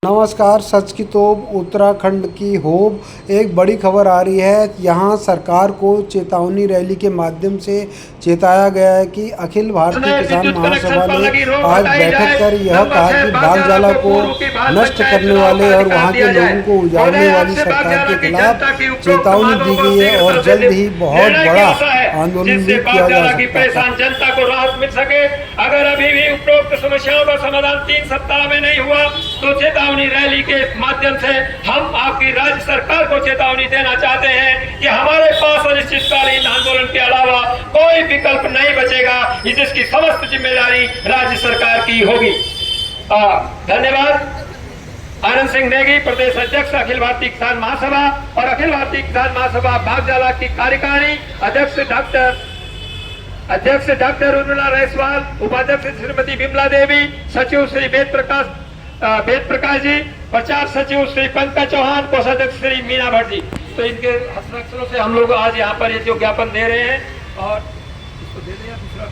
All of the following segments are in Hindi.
नमस्कार। सच की तोप उत्तराखंड की होब एक बड़ी खबर आ रही है। यहाँ सरकार को चेतावनी रैली के माध्यम से चेताया गया है कि अखिल भारतीय किसान महासभा ने आज बैठक कर यह कहा कि बागजाला को नष्ट करने वाले और वहाँ के लोगों को उजाड़ने वाली सरकार के खिलाफ चेतावनी दी गई है और जल्द ही बहुत बड़ा आंदोलन भी किया जा सकता है। जनता को राहत मिल सके। अगर अभी भी उपरोक्त समस्याओं का समाधान 3 सप्ताह में नहीं हुआ तो चेतावनी रैली के माध्यम से हम आपकी राज्य सरकार को चेतावनी देना चाहते हैं कि हमारे पास अनिश्चितकालीन आंदोलन के अलावा कोई विकल्प नहीं बचेगा। इसकी समस्त जिम्मेदारी राज्य सरकार की होगी। धन्यवाद। आनंद सिंह नेगी, प्रदेश अध्यक्ष अखिल भारतीय किसान महासभा और अखिल भारतीय किसान महासभा बागजाला की कार्यकारिणी अध्यक्ष डॉक्टर उर्मिला रैसवाल, उपाध्यक्ष श्रीमती विमला देवी, सचिव श्री वेद प्रकाश जी, प्रचार सचिव श्री पंकज चौहान, कोषाध्यक्ष श्री मीना भट्ट जी। तो इनके हस्ताक्षरों से हम लोग आज यहाँ पर ये जो ज्ञापन दे रहे हैं और इसको दे दें या दूसरा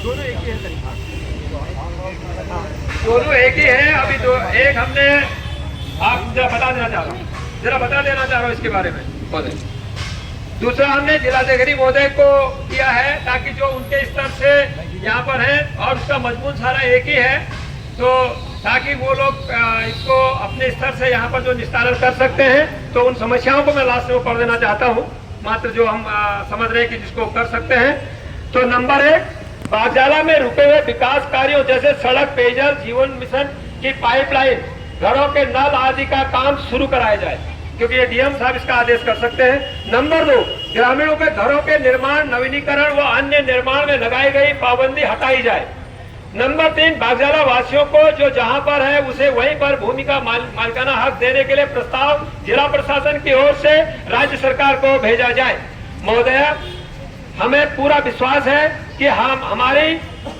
दोनों एक ही है। दोनों एक ही है। अभी दो एक हमने आप जरा बता देना चाह रहा हूँ इसके बारे में। दूसरा हमने जिलाधिकारी महोदय को किया है ताकि जो उनके स्तर से यहाँ पर है और उसका मजमून सारा एक ही है, तो ताकि वो लोग इसको अपने स्तर से यहाँ पर जो निस्तारण कर सकते हैं। तो उन समस्याओं को मैं लास्ट में पढ़ देना चाहता हूँ, मात्र जो हम समझ रहे हैं कि जिसको कर सकते हैं। तो नंबर 1, बागजाला में रुके हुए विकास कार्यों जैसे सड़क, पेयजल, जीवन मिशन की पाइपलाइन, घरों के नल आदि का काम शुरू कराया जाए, क्योंकि ये डीएम साहब इसका आदेश कर सकते हैं। नंबर 2, ग्रामीणों के घरों के निर्माण, नवीनीकरण व अन्य निर्माण में लगाई गई पाबंदी हटाई जाए। नंबर 3, बागजाला वासियों को जो जहां पर है उसे वहीं पर भूमि का मालिकाना हक देने के लिए प्रस्ताव जिला प्रशासन की ओर से राज्य सरकार को भेजा जाए। महोदय, हमें पूरा विश्वास है कि हम हमारी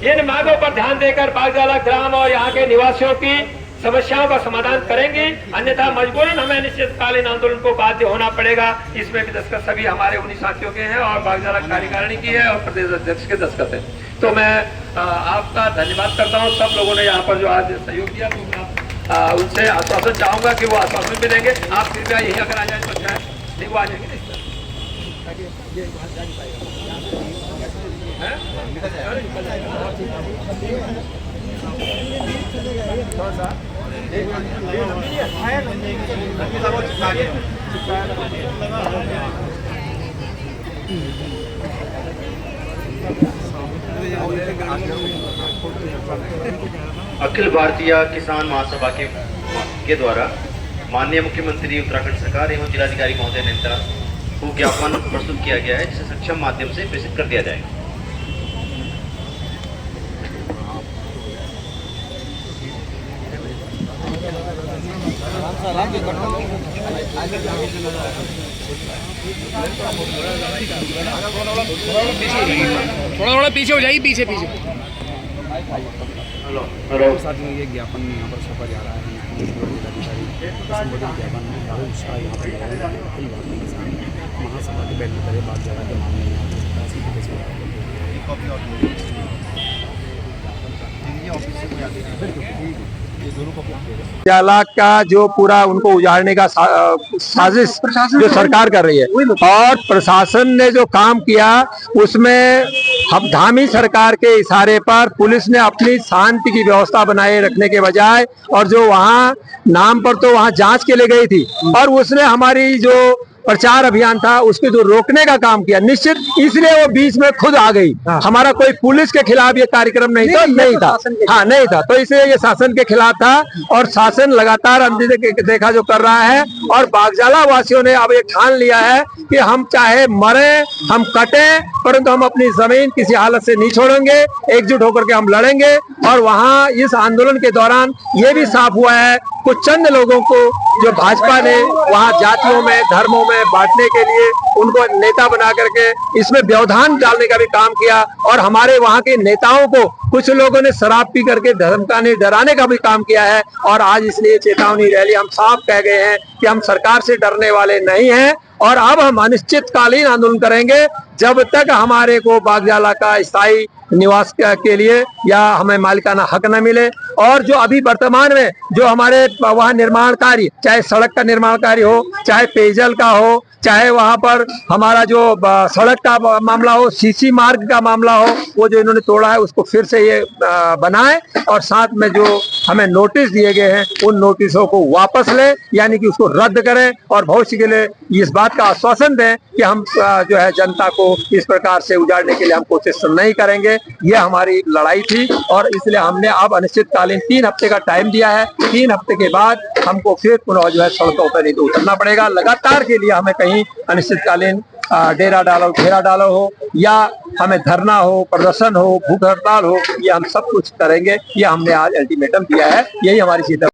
इन मांगों पर ध्यान देकर बागजाला ग्राम और यहाँ के निवासियों की समस्याओं का समाधान करेंगे, अन्यथा मजबूरन हमें अनिश्चितकालीन आंदोलन को बाध्य होना पड़ेगा। इसमें भी दस्तखत सभी हमारे उन्हीं साथियों के हैं और बागजाला कार्यकारिणी की है और प्रदेश अध्यक्ष के दस्तखत है। तो मैं आपका धन्यवाद करता हूँ सब लोगों ने यहाँ पर जो आज सहयोग दिया। तो मैं उनसे आश्वासन चाहूंगा कि वो आश्वासन भी देंगे। आप कृपया यही अगर आ जाए तो अच्छा है, नहीं वो आ जाएंगे अखिल भारतीय किसान महासभा के द्वारा माननीय मुख्यमंत्री उत्तराखंड सरकार एवं जिलाधिकारी महोदय नेता को ज्ञापन प्रस्तुत किया गया है, जिसे सक्षम माध्यम से प्रेषित कर दिया जाएगा। थोड़ा पीछे हो जाइए, पीछे हेलो साथ में ये ज्ञापन यहाँ पर सौंपा जा रहा है। ज्ञापन उसका यहाँ पर अखिल भारतीय किसान महासभा के बैठक करे बागजाला के मामले में बागजाला का जो पूरा उनको उजाड़ने का साजिश जो सरकार कर रही है और प्रशासन ने जो काम किया उसमें हम धामी सरकार के इशारे पर पुलिस ने अपनी शांति की व्यवस्था बनाए रखने के बजाय और जो वहां नाम पर तो वहां जांच के लिए गई थी और उसने हमारी जो प्रचार अभियान था उसको जो रोकने का काम किया, निश्चित इसलिए वो बीच में खुद आ गई। हमारा कोई पुलिस के खिलाफ ये कार्यक्रम नहीं था। तो इसलिए ये शासन के खिलाफ था और शासन लगातार देखा जो कर रहा है और बागजाला वासियों ने अब ये ठान लिया है कि हम चाहे मरे, हम कटे, परंतु हम अपनी जमीन किसी हालत से नहीं छोड़ेंगे। एकजुट होकर के हम लड़ेंगे। और वहाँ इस आंदोलन के दौरान ये भी साफ हुआ है कुछ चंद लोगों को जो भाजपा ने वहाँ जातियों में, धर्मों में बांटने के लिए उनको नेता बना करके इसमें व्यवधान डालने का भी काम किया और हमारे वहाँ के नेताओं को कुछ लोगों ने शराब पी करके धमकाने, डराने का भी काम किया है। और आज इसलिए चेतावनी रैली हम साफ कह गए हैं कि हम सरकार से डरने वाले नहीं हैं और अब हम अनिश्चितकालीन आंदोलन करेंगे जब तक हमारे को बागजाला का स्थायी निवास के लिए या हमें मालिकाना हक न मिले। और जो अभी वर्तमान में जो हमारे वहाँ निर्माण कार्य, चाहे सड़क का निर्माण कार्य हो, चाहे पेयजल का हो, चाहे वहां पर हमारा जो सड़क का मामला हो, सीसी मार्ग का मामला हो, वो जो इन्होंने तोड़ा है उसको फिर से ये बनाए और साथ में जो हमें नोटिस दिए गए हैं उन नोटिसों को वापस ले, यानी कि उसको रद्द करें और भविष्य के लिए इस बात का आश्वासन दें कि हम जो है जनता को इस प्रकार से उजाड़ने के लिए हम कोशिश नहीं करेंगे। ये हमारी लड़ाई थी और इसलिए हमने अब अनिश्चितकालीन 3 हफ्ते का टाइम दिया है। 3 हफ्ते के बाद हमको फिर पुनः जो है सड़कों पर नहीं तो उतरना पड़ेगा। लगातार के लिए हमें कहीं अनिश्चितकालीन डेरा डालो, घेरा डालो हो या हमें धरना हो, प्रदर्शन हो, भूख हड़ताल हो, ये हम सब कुछ करेंगे। ये हमने आज अल्टीमेटम दिया है, यही हमारी सीधा